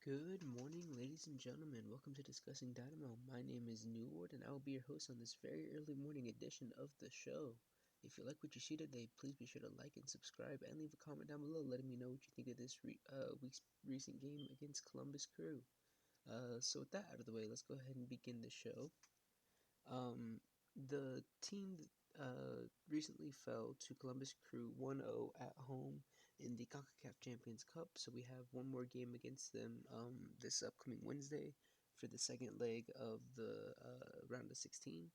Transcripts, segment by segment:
Good morning, ladies and gentlemen. Welcome to Discussing Dynamo. My name is Neward, and I will be your host on this very early morning edition of the show. If you like what you see today, please be sure to like and subscribe and leave a comment down below letting me know what you think of this week's recent game against Columbus Crew. So with that out of the way, let's go ahead and begin the show. The team recently fell to Columbus Crew 1-0 at home in the Concacaf Champions Cup, so we have one more game against them this upcoming Wednesday for the second leg of the round of 16.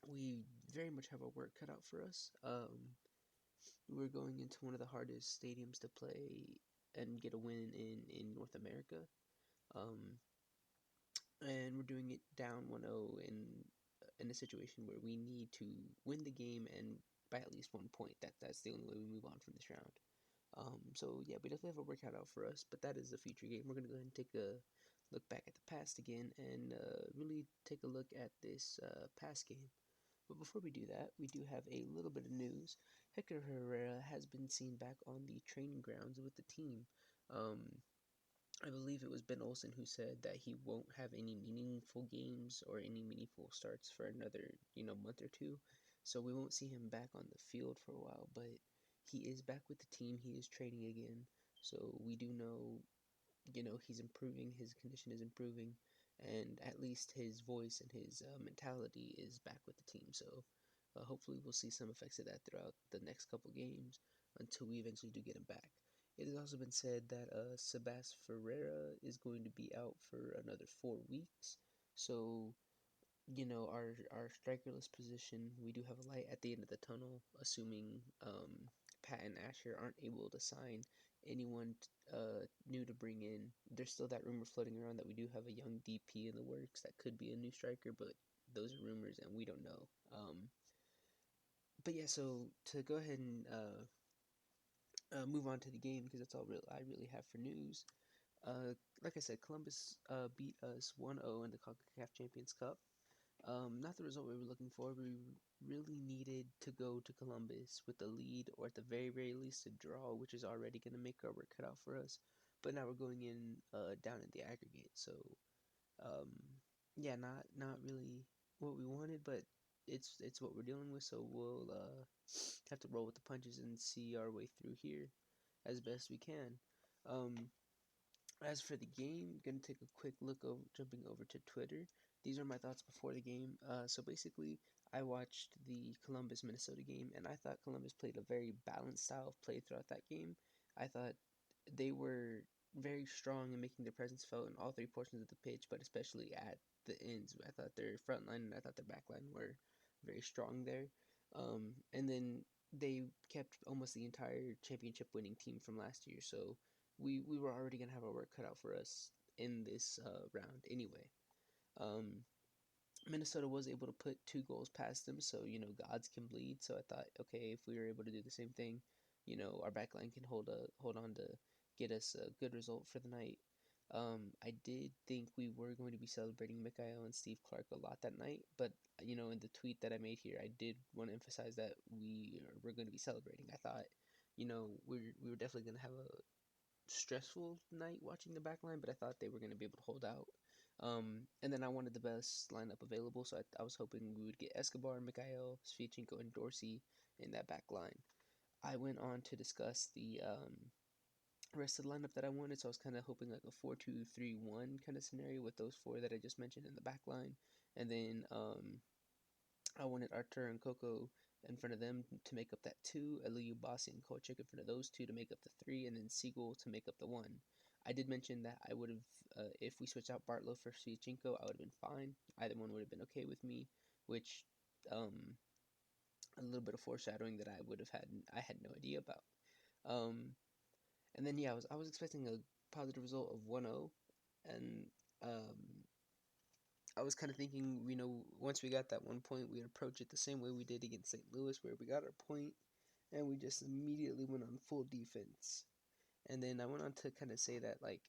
We very much have our work cut out for us. We're going into one of the hardest stadiums to play and get a win in North America. And we're doing it down 1-0 in a situation where we need to win the game and by at least 1 point. That's the only way we move on from this round. So yeah, we definitely have a workout out for us, but that is a future game. We're gonna go ahead and take a look back at the past again and really take a look at this past game. But before we do that, we do have a little bit of news. Hector Herrera has been seen back on the training grounds with the team. I believe it was Ben Olsen who said that he won't have any meaningful games or any meaningful starts for another, month or two. So we won't see him back on the field for a while, but he is back with the team. He is training again. So we do know, he's improving. His condition is improving. And at least his voice and his mentality is back with the team. So hopefully we'll see some effects of that throughout the next couple games until we eventually do get him back. It has also been said that Sebas Ferreira is going to be out for another 4 weeks. So, our strikerless position, we do have a light at the end of the tunnel, assuming Pat and Asher aren't able to sign anyone new to bring in. There's still that rumor floating around that we do have a young DP in the works that could be a new striker, but those are rumors and we don't know. But yeah, so to go ahead and move on to the game because that's all I really have for news. Like I said, Columbus beat us 1-0 in the Concacaf Champions Cup. Not the result we were looking for. We really needed to go to Columbus with a lead, or at the very, very least a draw, which is already going to make our work cut out for us. But now we're going in down in the aggregate, so um, yeah, not really what we wanted, but it's what we're dealing with. So we'll have to roll with the punches and see our way through here as best we can. Um, as for the game, gonna take a quick look over, jumping over to Twitter. These are my thoughts before the game. So basically, I watched the Columbus Minnesota game, and I thought Columbus played a very balanced style of play throughout that game. I thought they were very strong in making their presence felt in all three portions of the pitch, but especially at the ends. I thought their front line and I thought their back line were very strong there. And then they kept almost the entire championship winning team from last year, so we were already going to have our work cut out for us in this round anyway. Um, Minnesota was able to put 2 goals past them, so gods can bleed. So I thought, okay, if we were able to do the same thing, our backline can hold on to get us a good result for the night. I did think we were going to be celebrating Mikhail and Steve Clark a lot that night, but in the tweet that I made here, I did want to emphasize that we were going to be celebrating. I thought, we were definitely going to have a stressful night watching the back line, but I thought they were going to be able to hold out. And then I wanted the best lineup available, so I was hoping we would get Escobar, Mikhail, Sviatchenko, and Dorsey in that back line. I went on to discuss the rest of the lineup that I wanted, so I was kind of hoping like a 4-2-3-1 kind of scenario with those four that I just mentioned in the back line. And then I wanted Artur and Coco in front of them to make up that 2, Eliu, Bossi, and Kochik in front of those 2 to make up the 3, and then Siegel to make up the 1. I did mention that I would have, if we switched out Bartlow for Sviatchenko, I would have been fine. Either one would have been okay with me, which a little bit of foreshadowing that I had no idea about. And then yeah, I was expecting a positive result of 1-0, and I was kind of thinking, once we got that 1 point, we'd approach it the same way we did against St. Louis, where we got our point and we just immediately went on full defense. And then I went on to kind of say that, like,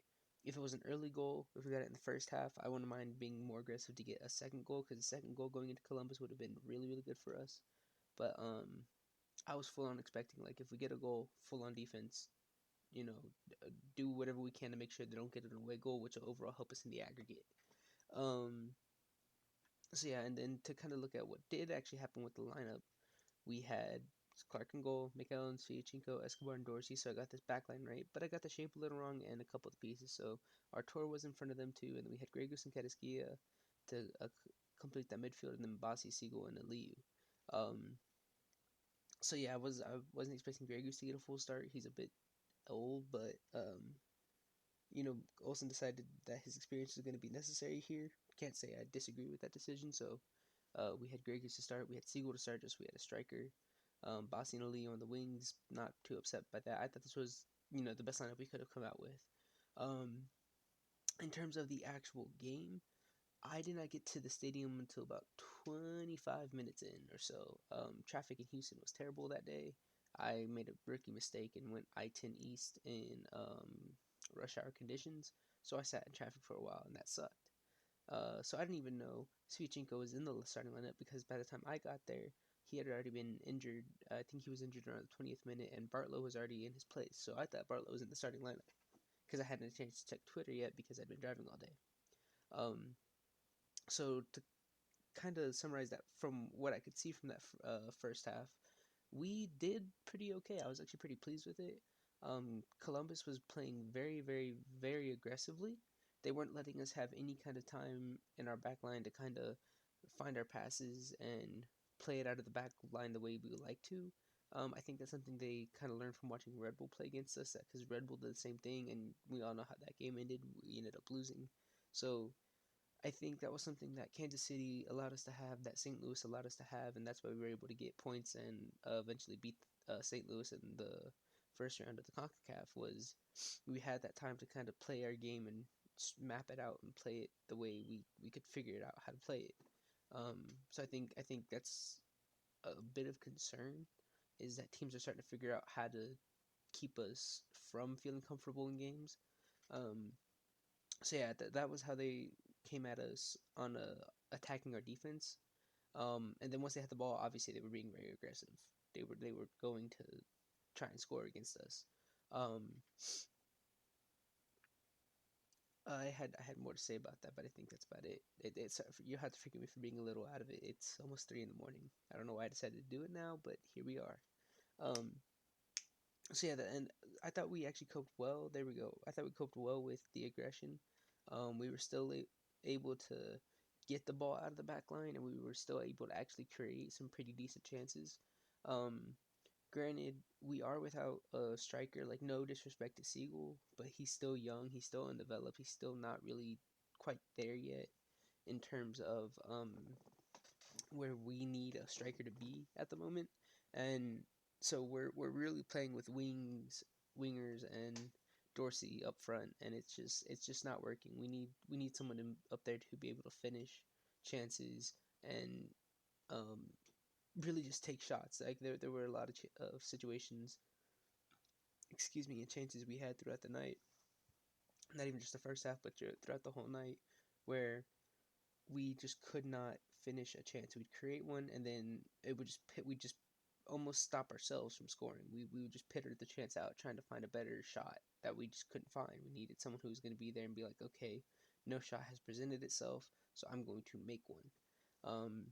if it was an early goal, if we got it in the first half, I wouldn't mind being more aggressive to get a second goal, because the second goal going into Columbus would have been really, really good for us. But I was full on expecting, like, if we get a goal, full on defense, do whatever we can to make sure they don't get an away goal, which will overall help us in the aggregate. Um, so yeah, and then to kind of look at what did actually happen with the lineup, we had Clark and goal, Mikael and Sviatchenko, Escobar and Dorsey. So I got this backline right, but I got the shape a little wrong and a couple of the pieces. So Artur was in front of them too, and then we had Gregus and Kadeskia to complete that midfield, and then Basi, Siegel, and Aliu. Um, so yeah, I wasn't expecting Gregus to get a full start. He's a bit old, but Olsen decided that his experience was going to be necessary here. Can't say I disagree with that decision. So we had Gregus to start. We had Siegel to start. Just we had a striker. Basi and Ali on the wings. Not too upset by that. I thought this was the best lineup we could have come out with. Um, in terms of the actual game, I did not get to the stadium until about 25 minutes in or so. Traffic in Houston was terrible that day. I made a rookie mistake and went I-10 East in rush hour conditions, so I sat in traffic for a while, and that sucked. So I didn't even know Sviatchenko was in the starting lineup because by the time I got there, he had already been injured. I think he was injured around the 20th minute, and Bartlow was already in his place. So I thought Bartlow was in the starting lineup because I hadn't had a chance to check Twitter yet because I'd been driving all day. So to kind of summarize that from what I could see from that first half, we did pretty okay. I was actually pretty pleased with it. Columbus was playing very, very, very aggressively. They weren't letting us have any kind of time in our back line to kind of find our passes and play it out of the back line the way we would like to. I think that's something they kind of learned from watching Red Bull play against us, because Red Bull did the same thing, and we all know how that game ended. We ended up losing. So I think that was something that Kansas City allowed us to have, that St. Louis allowed us to have, and that's why we were able to get points and eventually beat St. Louis in the first round of the Concacaf. Was we had that time to kind of play our game and map it out and play it the way we could figure it out how to play it. So I think that's a bit of concern, is that teams are starting to figure out how to keep us from feeling comfortable in games. Um, so yeah, that was how they came at us on attacking our defense. And then once they had the ball, obviously they were being very aggressive. They were going to try and score against us. Um, I had more to say about that, but I think that's about it. It's you have to forgive me for being a little out of it. It's almost 3 in the morning. I don't know why I decided to do it now, but here we are. Um, so yeah, and I thought we actually coped well. There we go. I thought we coped well with the aggression. We were still able to get the ball out of the back line, and we were still able to actually create some pretty decent chances. Um, Granted, we are without a striker. Like, no disrespect to Siegel, but he's still young. He's still undeveloped. He's still not really quite there yet in terms of where we need a striker to be at the moment. And so we're really playing with wingers and Dorsey up front, and it's just not working. We need someone up there to be able to finish chances and um, really just take shots. Like, there were a lot of situations, excuse me, and chances we had throughout the night. Not even just the first half, but throughout the whole night, where we just could not finish a chance. We'd create one, and then it would just we'd just almost stop ourselves from scoring. We would just pitter the chance out, trying to find a better shot that we just couldn't find. We needed someone who was going to be there and be like, okay, no shot has presented itself, so I'm going to make one.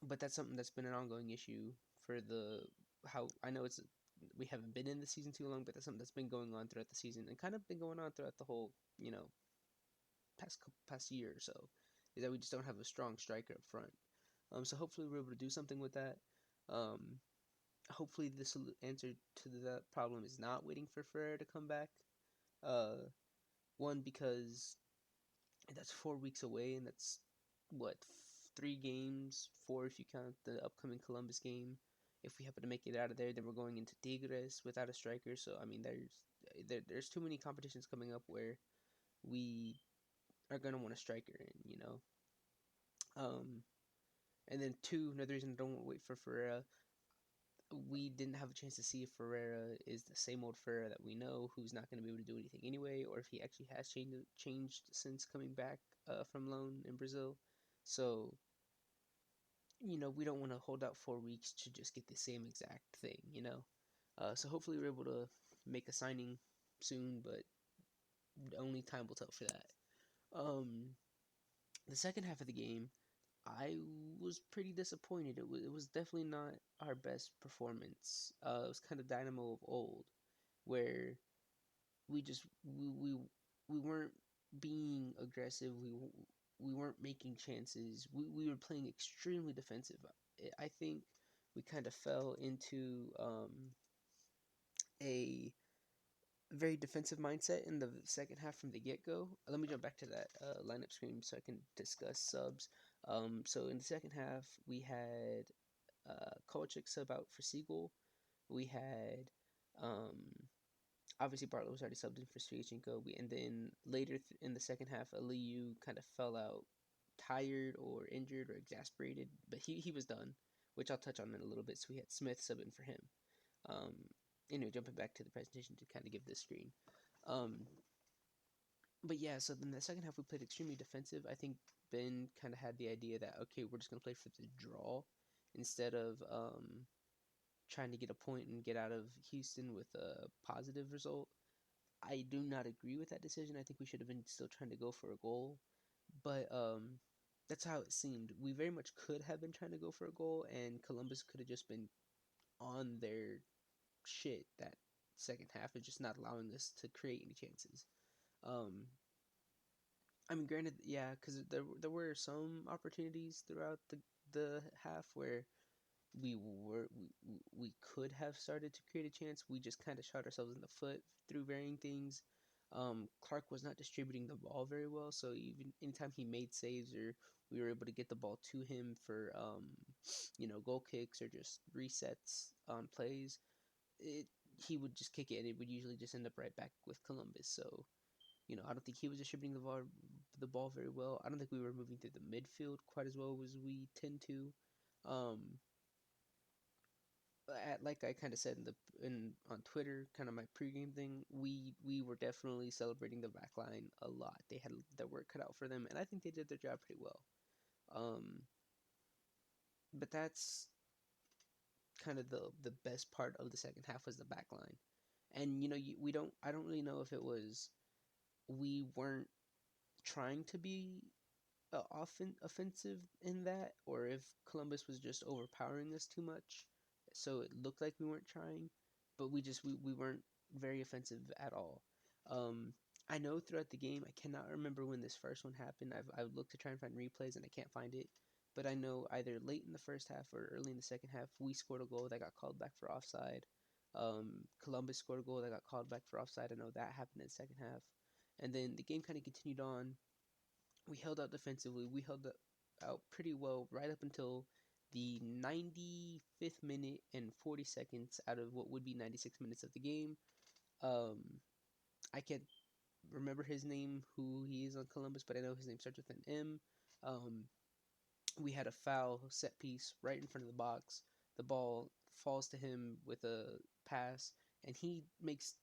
But that's something that's been an ongoing issue for the how I know it's we haven't been in the season too long, but that's something that's been going on throughout the season and kind of been going on throughout the whole past year or so, is that we just don't have a strong striker up front. So hopefully we're able to do something with that. Um, Hopefully the answer to that problem is not waiting for Ferrer to come back. Uh, One, because that's 4 weeks away, and that's what 3 games, four if you count the upcoming Columbus game. If we happen to make it out of there, then we're going into Tigres without a striker. So I mean, there's too many competitions coming up where we are gonna want a striker in. Um, and then two, another reason I don't want to wait for Ferreira, we didn't have a chance to see if Ferreira is the same old Ferreira that we know, who's not going to be able to do anything anyway, or if he actually has changed since coming back from loan in Brazil. So, we don't want to hold out 4 weeks to just get the same exact thing. So hopefully we're able to make a signing soon, but only time will tell for that. Um, the second half of the game, I was pretty disappointed. It was definitely not our best performance. It was kind of Dynamo of old, where we just we weren't being aggressive. We weren't making chances. We were playing extremely defensive. I think we kind of fell into a very defensive mindset in the second half from the get go. Let me jump back to that lineup screen so I can discuss subs. So in the second half, we had Kovalchuk sub out for Siegel. We had um, obviously Bartlett was already subbed in for Sviatchenko. And then later in the second half, Aliyu kind of fell out, tired or injured or exasperated, but he was done, which I'll touch on in a little bit. So we had Smith subbing for him. Um, jumping back to the presentation to kind of give this screen. Um, but yeah, so then the second half we played extremely defensive. I think Ben kind of had the idea that okay, we're just gonna play for the draw instead of trying to get a point and get out of Houston with a positive result. I do not agree with that decision. I think we should have been still trying to go for a goal, but that's how it seemed. We very much could have been trying to go for a goal, and Columbus could have just been on their shit that second half and just not allowing us to create any chances. Um, I mean, granted, yeah, because there were some opportunities throughout the half where we could have started to create a chance. We just kind of shot ourselves in the foot through varying things. Clark was not distributing the ball very well, so even anytime he made saves or we were able to get the ball to him for goal kicks or just resets on plays, it he would just kick it and it would usually just end up right back with Columbus. So I don't think he was distributing the ball very well. I don't think we were moving through the midfield quite as well as we tend to. Um, like I kind of said in on Twitter, kind of my pregame thing, we were definitely celebrating the back line a lot. They had their work cut out for them, and I think they did their job pretty well. Um, but that's kind of the best part of the second half was the back line, and we don't I don't really know if it was we weren't trying to be often offensive in that, or if Columbus was just overpowering us too much, so it looked like we weren't trying, but we weren't very offensive at all. Um, I know throughout the game, I cannot remember when this first one happened. I've looked to try and find replays and I can't find it, but I know either late in the first half or early in the second half, we scored a goal that got called back for offside. Columbus scored a goal that got called back for offside. I know that happened in the second half, and then the game kind of continued on. We held out defensively. We held out pretty well right up until the 95th minute and 40 seconds out of what would be 96 minutes of the game. Um, I can't remember his name, who he is on Columbus, but I know his name starts with an M. Um, we had a foul set piece right in front of the box. The ball falls to him with a pass, and he makes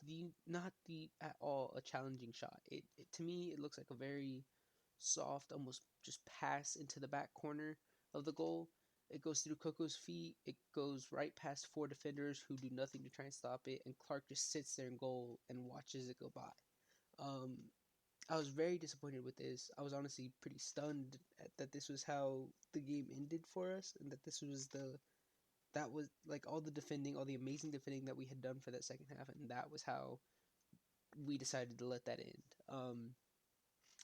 the not the at all a challenging shot. It to me it looks like a very soft, almost just pass into the back corner of the goal. It goes through Coco's feet. It goes right past four defenders who do nothing to try and stop it, and Clark just sits there in goal and watches it go by. Um, I was very disappointed with this. I was honestly pretty stunned that this was how the game ended for us, and that was like all the defending, all the amazing defending that we had done for that second half, and that was how we decided to let that end.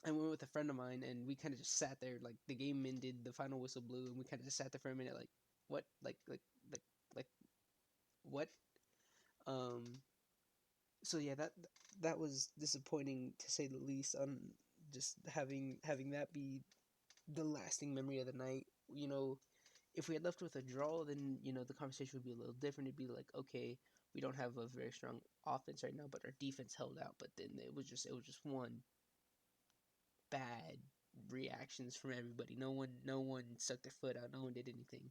I went with a friend of mine, and we kind of just sat there. Like the game ended, the final whistle blew, and we kind of just sat there for a minute, like what, like, like what? Um. So yeah, that was disappointing to say the least. Just having that be the lasting memory of the night. If we had left with a draw, then the conversation would be a little different. It'd be like, okay, we don't have a very strong offense right now, but our defense held out. But then it was just one bad reactions from everybody. No one stuck their foot out. No one did anything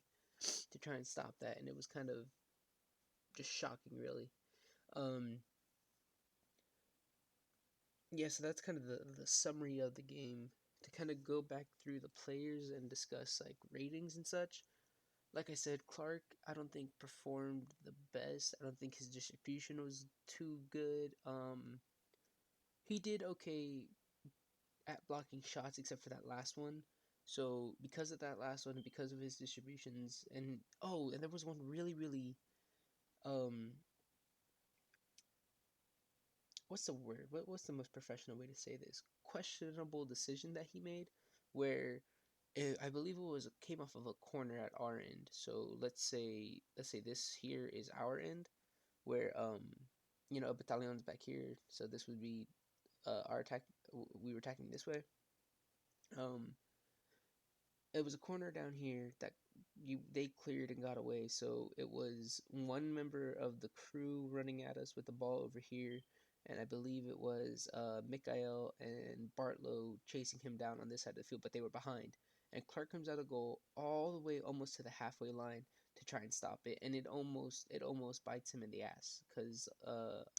to try and stop that, and it was kind of just shocking, really. Um, yeah, so that's kind of the summary of the game. To kind of go back through the players and discuss like ratings and such. Like I said, Clark, I don't think performed the best. I don't think his distribution was too good. He did okay at blocking shots except for that last one. So because of that last one and because of his distributions and there was one really um what's the word? What's the most professional way to say this? Questionable decision that he made where I believe it was came off of a corner at our end. So let's say this here is our end where a battalion's back here. So this would be our attack. We were attacking this way. Um, it was a corner down here that they cleared and got away. So it was one member of the crew running at us with the ball over here, and I believe it was Mikael and Bartlow chasing him down on this side of the field, but they were behind. And Clark comes out of goal all the way almost to the halfway line to try and stop it, and it almost bites him in the ass because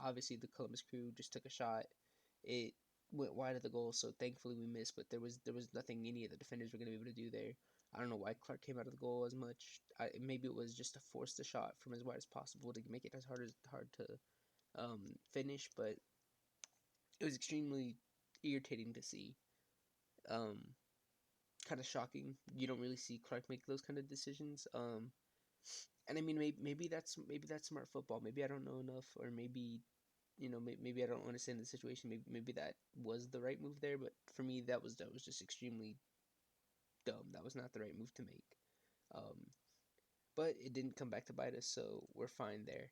obviously the Columbus crew just took a shot. It went wide of the goal, so thankfully we missed. But there was nothing any of the defenders were going to be able to do there. I don't know why Clark came out of the goal as much. Maybe it was just to force the shot from as wide as possible to make it as hard to finish. But it was extremely irritating to see. Um, Kind of shocking. You don't really see Clark make those kind of decisions. And I mean, maybe that's smart football. Maybe I don't know enough, or maybe I don't understand the situation. Maybe that was the right move there, but for me, that was just extremely dumb. That was not the right move to make. Um, but it didn't come back to bite us, so we're fine there.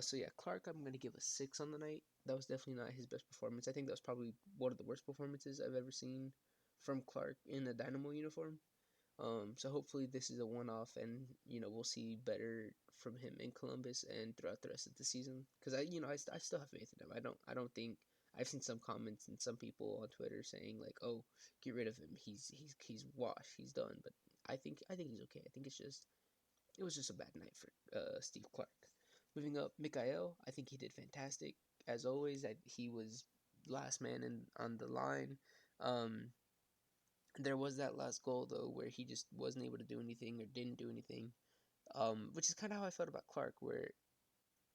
So yeah, Clark, I'm gonna give a 6 on the night. That was definitely not his best performance. I think that was probably one of the worst performances I've ever seen from Clark in a Dynamo uniform. So hopefully this is a one-off, and we'll see better from him in Columbus and throughout the rest of the season. Because I still have faith in him. I don't think I've seen some comments and some people on Twitter saying like, oh, get rid of him. He's washed. He's done. But I think he's okay. I think it was just a bad night for Steve Clark. Moving up, Mikael. I think he did fantastic as always. He was last man in on the line. Um, there was that last goal though where he just wasn't able to do anything or didn't do anything. Which is kind of how I felt about Clark, where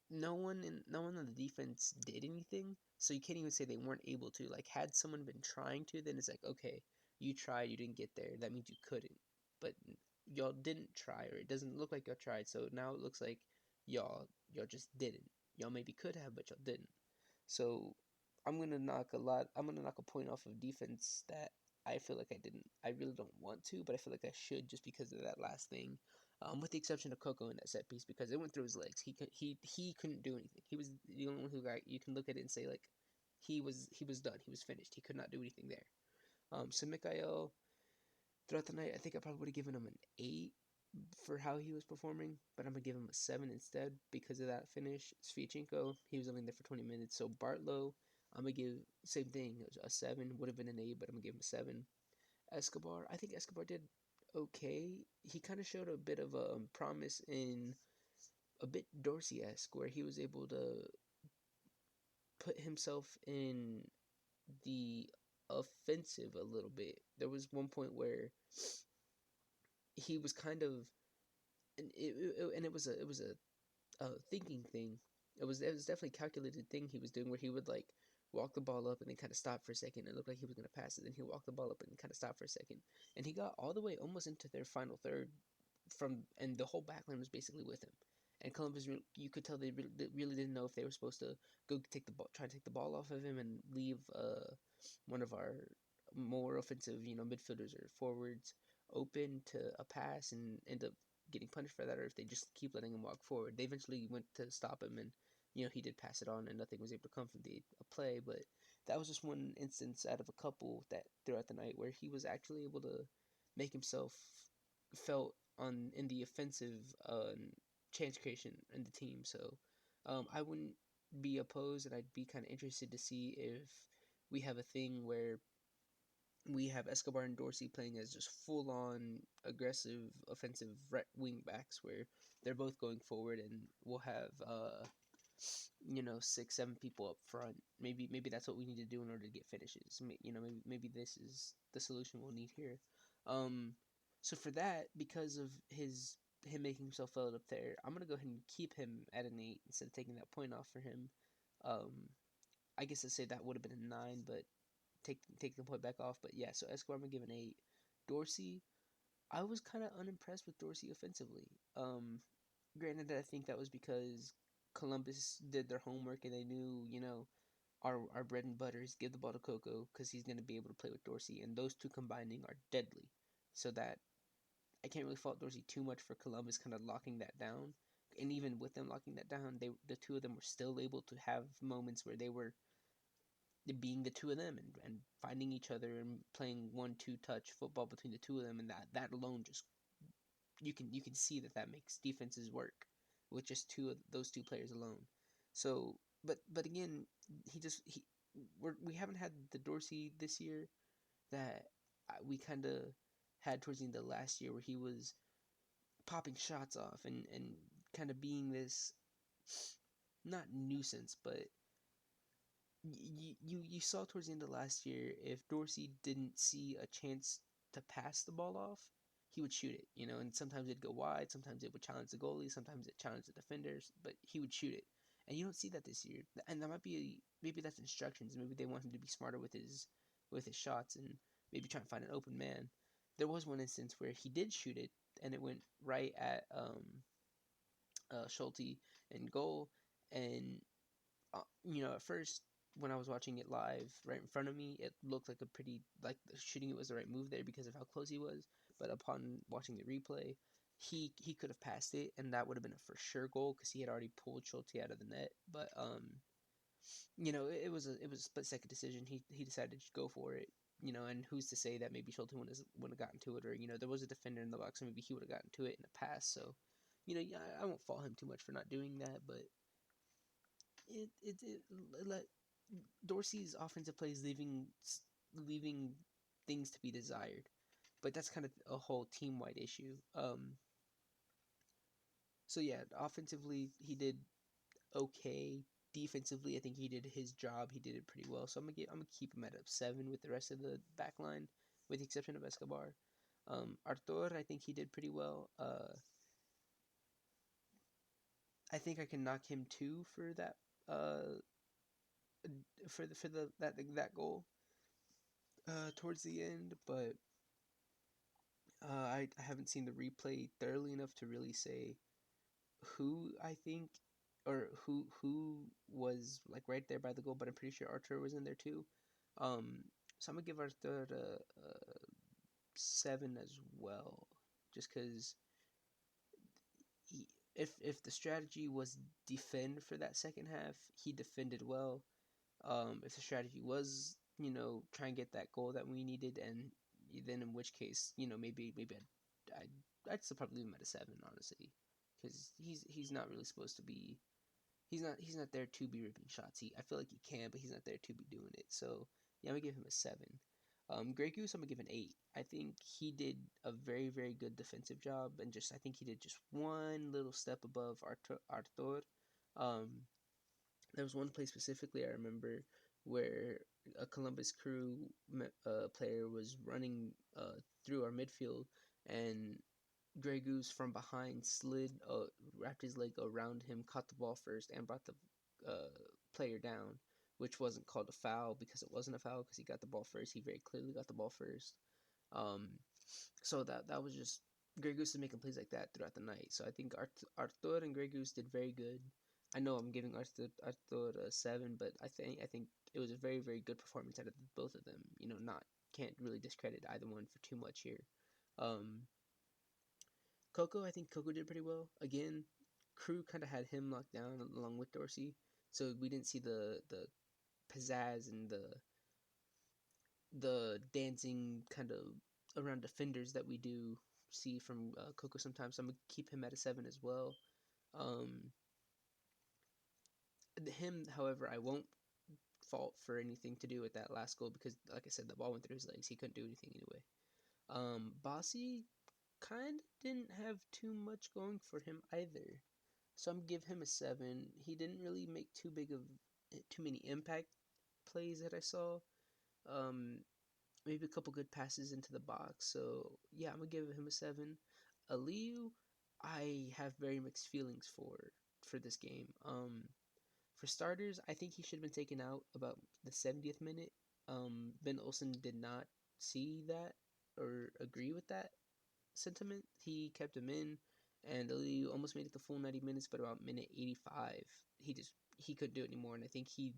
no one on the defense did anything, so you can't even say they weren't able to. Like, had someone been trying to, then it's like, okay, you tried, you didn't get there. That means you couldn't. But y'all didn't try, or it doesn't look like y'all tried. So now it looks like y'all just didn't. Y'all maybe could have, but y'all didn't. So I'm gonna knock a point off of defense that I feel like I didn't. I really don't want to, but I feel like I should just because of that last thing. With the exception of Coco in that set piece because it went through his legs. He couldn't do anything. He was the only one who got. You can look at it and say like, he was done. He was finished. He could not do anything there. So Mikael throughout the night, I think I probably would have given him an 8 for how he was performing, but I'm gonna give him a 7 instead because of that finish. Sviatchenko, he was only there for 20 minutes. So Bartlow, I'm gonna give same thing, a 7. Would have been an 8, but I'm gonna give him a 7. Escobar, I think Escobar did okay. He kind of showed a bit of a promise in a bit Dorsey-esque, where he was able to put himself in the offensive a little bit. There was one point where he was kind of, and it was a thinking thing. It was definitely a calculated thing he was doing where he would like walk the ball up and then kind of stop for a second. It looked like he was gonna pass it. Then he walked the ball up and kind of stop for a second, and he got all the way almost into their final third and the whole backline was basically with him. And Columbus, you could tell they really didn't know if they were supposed to go take the ball, try to take the ball off of him and leave one of our more offensive, midfielders or forwards open to a pass and end up getting punished for that, or if they just keep letting him walk forward. They eventually went to stop him, and he did pass it on, and nothing was able to come from the play. But that was just one instance out of a couple that throughout the night where he was actually able to make himself felt on in the offensive chance creation in the team. So I wouldn't be opposed, and I'd be kind of interested to see if we have a thing where we have Escobar and Dorsey playing as just full on aggressive offensive wing backs where they're both going forward, and we'll have 6 7 people up front. Maybe that's what we need to do in order to get finishes. Maybe this is the solution we'll need here. um so for that, because of his him making himself felt up there. I'm gonna go ahead and keep him at an 8 instead of taking that point off for him. Um, I guess I'd say that would have been a 9, but take the point back off. But yeah, so Escobar I'm gonna give an 8. Dorsey, I was kind of unimpressed with Dorsey offensively. Granted, I think that was because Columbus did their homework and they knew, our bread and butter is give the ball to Coco because he's going to be able to play with Dorsey, and those two combining are deadly. So that I can't really fault Dorsey too much for Columbus kind of locking that down. And even with them locking that down, the two of them were still able to have moments where they were being the two of them and finding each other and playing 1-2 touch football between the two of them, and that alone just you can see that makes defenses work with just two of those two players alone. So, but again, he just he we haven't had the Dorsey this year that we kind of had towards the end of last year, where he was popping shots off and kind of being this not nuisance, but you saw towards the end of last year, if Dorsey didn't see a chance to pass the ball off, he would shoot it, and sometimes it'd go wide, sometimes it would challenge the goalie, sometimes it challenged the defenders, but he would shoot it. And you don't see that this year. And that might be, maybe that's instructions. Maybe they want him to be smarter with his shots and maybe try and find an open man. There was one instance where he did shoot it and it went right at Schulte in goal, and at first when I was watching it live right in front of me, it looked like a pretty like the shooting it was the right move there because of how close he was. But upon watching the replay, he could have passed it, and that would have been a for sure goal because he had already pulled Schulte out of the net. But it was a split second decision. He decided to just go for it. And who's to say that maybe Schulte wouldn't have gotten to it, or there was a defender in the box, and maybe he would have gotten to it in the pass. So, yeah, I won't fault him too much for not doing that, but it let Dorsey's offensive plays leaving things to be desired, but that's kind of a whole team wide issue. So yeah, offensively he did okay. Defensively, I think he did his job. He did it pretty well. So I'm gonna keep him at a 7 with the rest of the back line, with the exception of Escobar. Artur, I think he did pretty well. I think I can knock him 2 for that. For the that goal towards the end, but I haven't seen the replay thoroughly enough to really say who I think, or who was like right there by the goal, but I'm pretty sure Arthur was in there too. Um, so I'm gonna give Arthur a 7 as well, just because if the strategy was defend for that second half, he defended well. If the strategy was, try and get that goal that we needed, and then in which case, maybe I'd still probably leave him at a 7, honestly, because he's not really supposed to be. He's not there to be ripping shots. I feel like he can, but he's not there to be doing it. So yeah, I'm gonna give him a 7. Grey Goose, I'm gonna give an 8. I think he did a very very good defensive job, and I think he did just one little step above Artur. Um, there was one play specifically I remember where a Columbus Crew player was running through our midfield, and Grey Goose from behind slid, wrapped his leg around him, caught the ball first, and brought the player down, which wasn't called a foul because it wasn't a foul because he got the ball first. He very clearly got the ball first. Um, so that was just Grey Goose is making plays like that throughout the night. So I think Arthur and Grey Goose did very good. I know I'm giving Arthur a 7, but I think it was a very very good performance out of both of them. Not can't really discredit either one for too much here. Um, Coco, I think Coco did pretty well. Again, Crew kind of had him locked down along with Dorsey, so we didn't see the pizzazz and the dancing kind of around defenders that we do see from Coco sometimes. So I'm gonna keep him at a 7 as well. Um, him, however, I won't fault for anything to do with that last goal because, like I said, the ball went through his legs. He couldn't do anything anyway. Bossy kind of didn't have too much going for him either. So I'm gonna give him a 7. He didn't really make too many impact plays that I saw. Um, Maybe a couple good passes into the box. So yeah, I'm gonna give him a 7. Aliu, I have very mixed feelings for this game. For starters, I think he should have been taken out about the 70th minute. Ben Olsen did not see that or agree with that sentiment. He kept him in, and Lee almost made it the full 90 minutes, but about minute 85, he couldn't do it anymore, and I think he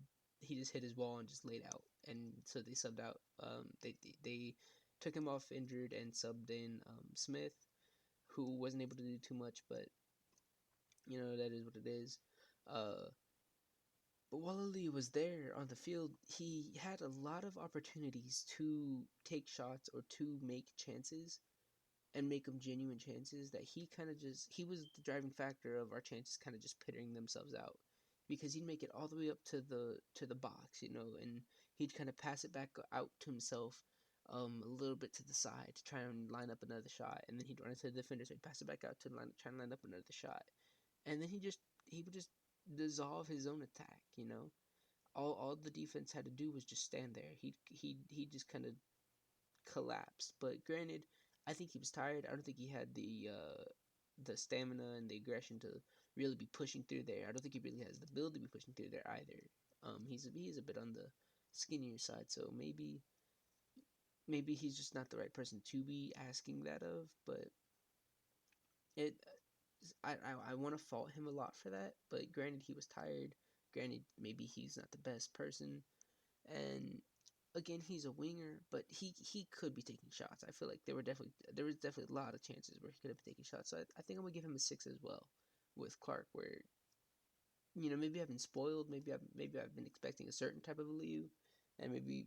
just hit his wall and just laid out, and so they subbed out. They took him off injured and subbed in Smith, who wasn't able to do too much, but that is what it is. Uh, but while Ali was there on the field, he had a lot of opportunities to take shots or to make chances and make them genuine chances that he was the driving factor of our chances kind of just pittering themselves out because he'd make it all the way up to the box, and he'd kind of pass it back out to himself a little bit to the side to try and line up another shot, and then he'd run into the defender, so he'd pass it back out to try and line up another shot, and then he would just dissolve his own attack. All the defense had to do was just stand there. He just kind of collapsed. But granted, I think he was tired. I don't think he had the stamina and the aggression to really be pushing through there. I don't think he really has the ability to be pushing through there either. He's a bit on the skinnier side, so maybe he's just not the right person to be asking that of. But it I want to fault him a lot for that. But granted, he was tired. Granted, maybe he's not the best person, and again, he's a winger, but he could be taking shots. I feel like there was definitely a lot of chances where he could have been taking shots. So I think I'm gonna give him a 6 as well with Clark, where maybe I've been spoiled, maybe I've been expecting a certain type of Liu, and maybe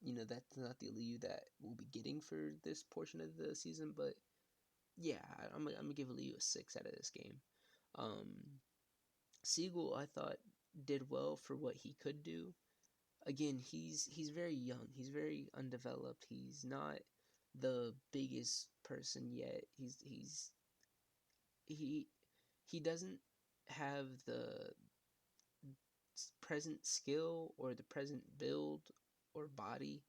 that's not the Liu that we'll be getting for this portion of the season. But yeah, I'm gonna give Liu a 6 out of this game. Um, Siegel, I thought, did well for what he could do. Again, he's very young. He's very undeveloped. He's not the biggest person yet. He he doesn't have the present skill or the present build or body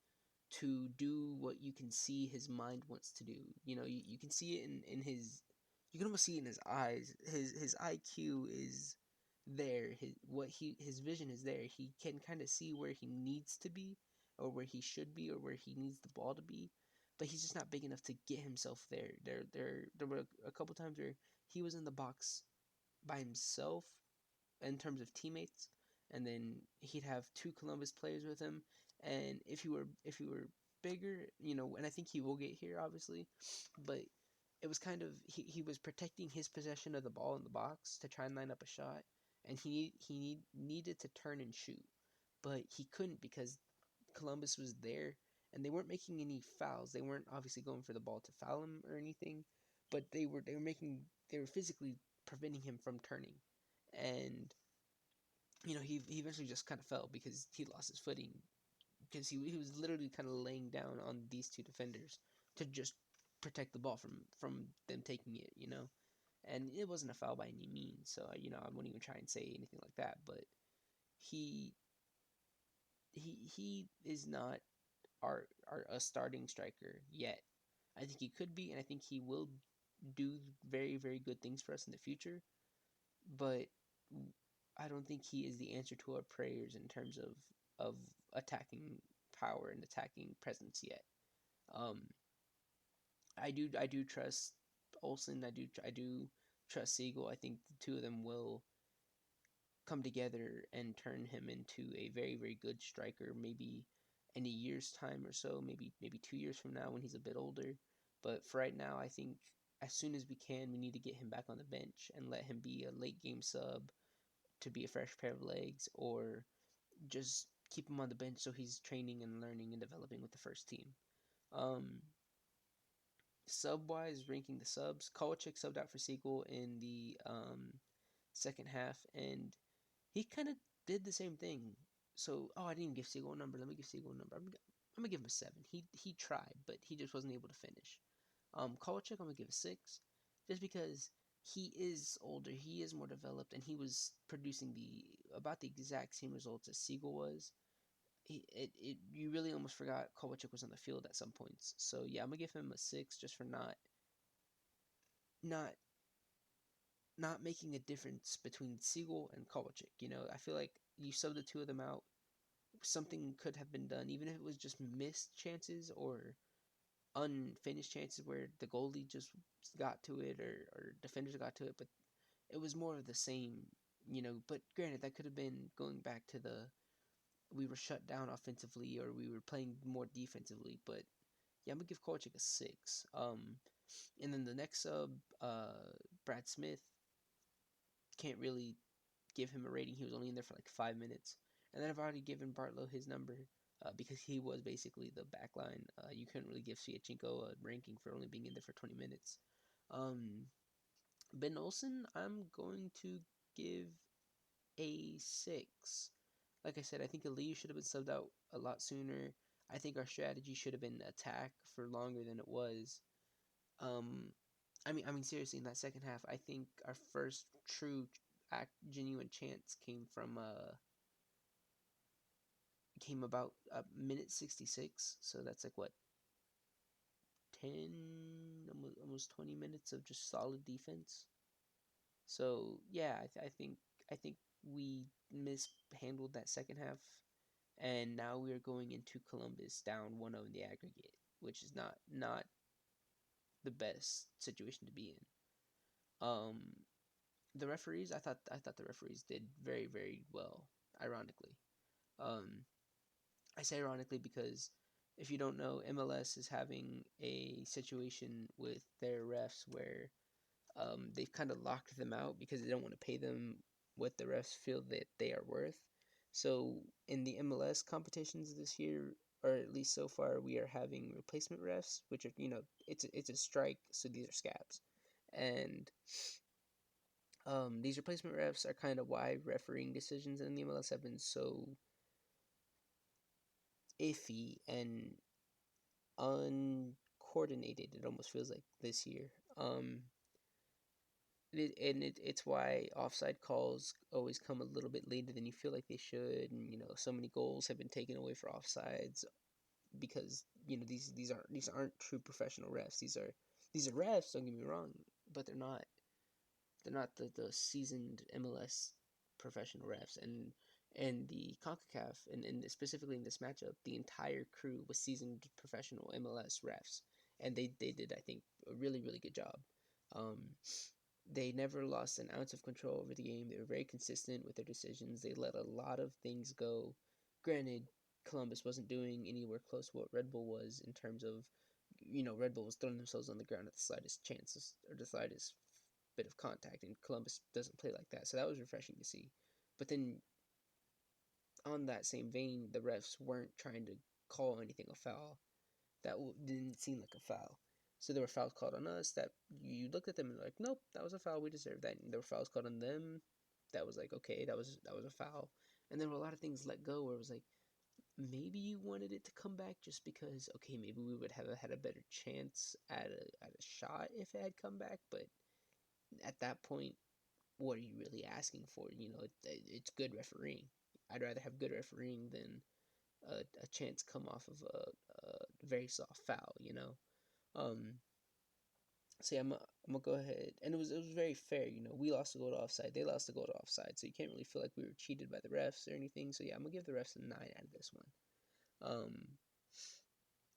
to do what you can see his mind wants to do. You can see it in his you can almost see it in his eyes. His IQ is there. His vision is there. He can kind of see where he needs to be or where he should be or where he needs the ball to be, but he's just not big enough to get himself there. There were a couple times where he was in the box by himself in terms of teammates, and then he'd have two Columbus players with him. And if he were bigger, and I think he will get here obviously, but it was kind of he was protecting his possession of the ball in the box to try and line up a shot, and needed to turn and shoot, but he couldn't because Columbus was there and they weren't making any fouls. They weren't obviously going for the ball to foul him or anything, but they were physically preventing him from turning, and he eventually just kind of fell because he lost his footing because he was literally kind of laying down on these two defenders to just protect the ball from them taking it. And it wasn't a foul by any means, so I wouldn't even try and say anything like that. But he he is not our a starting striker yet. I think he could be, and I think he will do very very good things for us in the future. But I don't think he is the answer to our prayers in terms of attacking power and attacking presence yet. Um, I do trust Olsen. I do trust Siegel. I think the two of them will come together and turn him into a very very good striker. Maybe in a year's time or so. Maybe 2 years from now when he's a bit older. But for right now, I think as soon as we can, we need to get him back on the bench and let him be a late game sub to be a fresh pair of legs, or just keep him on the bench so he's training and learning and developing with the first team. Um, Sub wise, ranking the subs, Kovalchik subbed out for Siegel in the second half, and he kind of did the same thing. So, I didn't even give Siegel a number. Let me give Siegel a number. I'm gonna give him a 7. He tried, but he just wasn't able to finish. Kovalchik, I'm gonna give a 6, just because he is older, he is more developed, and he was producing about the exact same results as Siegel was. You really almost forgot Kovalchik was on the field at some points. So yeah, I'm gonna give him a 6 just for not not not making a difference between Siegel and Kovalchik. I feel like you sub the two of them out, something could have been done, even if it was just missed chances or unfinished chances where the goalie just got to it or defenders got to it, but it was more of the same. But granted, that could have been going back to the we were shut down offensively or we were playing more defensively. But yeah, I'm gonna give Kovalchik a 6. And then the next sub, Brad Smith, can't really give him a rating. He was only in there for like 5 minutes. And then I've already given Bartlow his number because he was basically the back line. You couldn't really give Siachenko a ranking for only being in there for 20 minutes. Um, Ben Olsen, I'm going to give a 6. Like I said, I think Aliyu should have been subbed out a lot sooner. I think our strategy should have been attack for longer than it was. Um, I mean, seriously, in that second half, I think our first true, genuine chance came about minute 66. So that's like what 10, almost 20 minutes of just solid defense. So yeah, I think we mishandled that second half, and now we are going into Columbus down 1-0 in the aggregate, which is not the best situation to be in. The referees, I thought the referees did very very well. Ironically, um, I say ironically because if you don't know, MLS is having a situation with their refs where they've kind of locked them out because they don't want to pay them what the refs feel that they are worth. So in the MLS competitions this year, or at least so far, we are having replacement refs, which are it's a strike, so these are scabs, and these replacement refs are kind of why refereeing decisions in the MLS have been so iffy and uncoordinated. It almost feels like this year. It's why offside calls always come a little bit later than you feel like they should, and so many goals have been taken away for offsides because these aren't true professional refs. These are refs. Don't get me wrong, but they're not the seasoned MLS professional refs. And the Concacaf, and specifically in this matchup, the entire crew was seasoned professional MLS refs, and they did, I think, a really really good job. Um, they never lost an ounce of control over the game. They were very consistent with their decisions. They let a lot of things go. Granted, Columbus wasn't doing anywhere close to what Red Bull was in terms of, Red Bull was throwing themselves on the ground at the slightest chances or the slightest bit of contact, and Columbus doesn't play like that. So that was refreshing to see. But then, on that same vein, the refs weren't trying to call anything a foul that didn't seem like a foul. So there were fouls called on us that you looked at them and like, nope, that was a foul. We deserve that. And there were fouls called on them that was like, okay, that was a foul. And there were a lot of things let go where it was like, maybe you wanted it to come back just because, okay, maybe we would have had a better chance at a shot if it had come back. But at that point, what are you really asking for? It's good refereeing. I'd rather have good refereeing than a chance come off of a very soft foul. Um, so yeah, I'm gonna go ahead, and it was very fair. We lost to go to offside, they lost to go to offside, so you can't really feel like we were cheated by the refs or anything. So yeah, I'm gonna give the refs a 9 out of this one.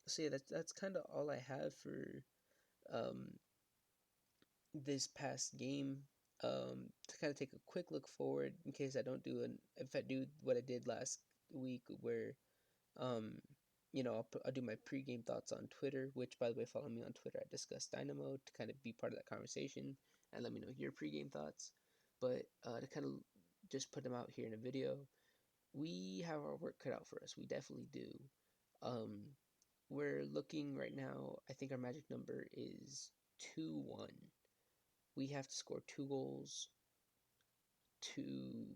So yeah, that's kind of all I have for um this past game. To kind of take a quick look forward in case I don't do if I do what I did last week where um, I'll do my pregame thoughts on Twitter, which, by the way, follow me on Twitter at Discuss Dynamo to kind of be part of that conversation and let me know your pregame thoughts. But to kind of just put them out here in a video, we have our work cut out for us. We definitely do. Um, we're looking right now, I think our magic number is 2-1. We have to score 2 goals to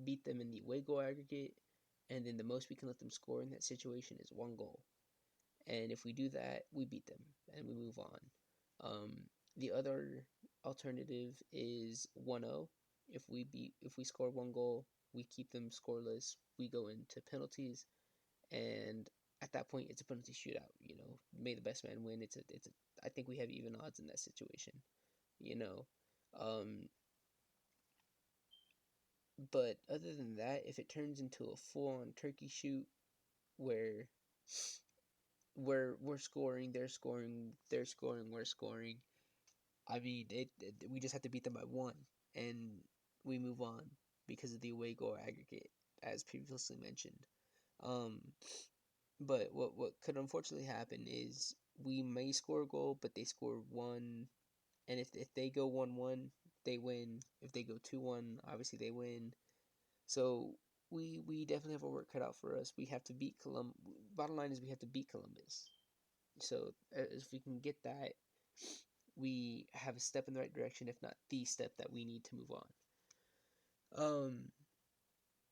beat them in the away goal aggregate, and then the most we can let them score in that situation is 1 goal. And if we do that, we beat them and we move on. Um, the other alternative is 1-0. If we score 1 goal, we keep them scoreless. We go into penalties, and at that point, it's a penalty shootout. May the best man win. I think we have even odds in that situation. you know. Um, but other than that, if it turns into a full-on turkey shoot where we're scoring, they're scoring, they're scoring, we're scoring, I mean, we just have to beat them by one, and we move on because of the away goal aggregate, as previously mentioned. Um, but what could unfortunately happen is we may score a goal, but they score one, and if they go 1-1, they win. If they go 2-1, obviously they win. So we definitely have our work cut out for us. We have to beat Columbus. Bottom line is we have to beat Columbus. So if we can get that, we have a step in the right direction, if not the step that we need to move on.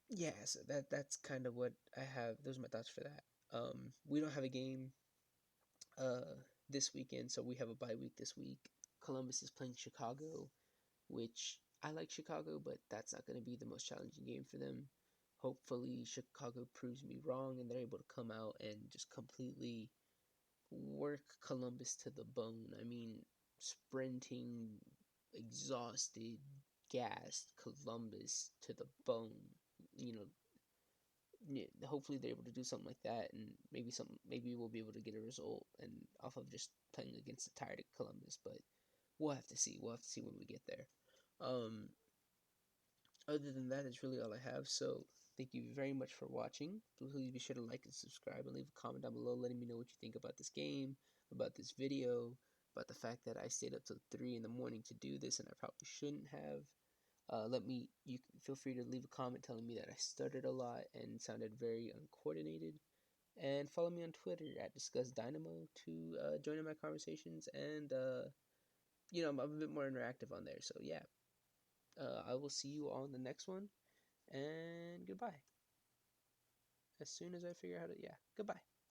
Yeah, so that's kind of what I have. Those are my thoughts for that. We don't have a game uh this weekend, so we have a bye week this week. Columbus is playing Chicago, which I like Chicago, but that's not going to be the most challenging game for them. Hopefully, Chicago proves me wrong and they're able to come out and just completely work Columbus to the bone. I mean, sprinting, exhausted, gassed Columbus to the bone. You know, hopefully they're able to do something like that, and maybe we'll be able to get a result and off of just playing against a tired Columbus. But we'll have to see. We'll have to see when we get there. Um, Other than that, it's really all I have. So thank you very much for watching. Please be sure to like and subscribe and leave a comment down below letting me know what you think about this game, about this video, about the fact that I stayed up till 3 in the morning to do this and I probably shouldn't have. You feel free to leave a comment telling me that I stuttered a lot and sounded very uncoordinated. And follow me on Twitter at DiscussDynamo to join in my conversations. And, I'm a bit more interactive on there. So, yeah, I will see you all in the next one. And goodbye. As soon as I figure out how to, yeah, goodbye.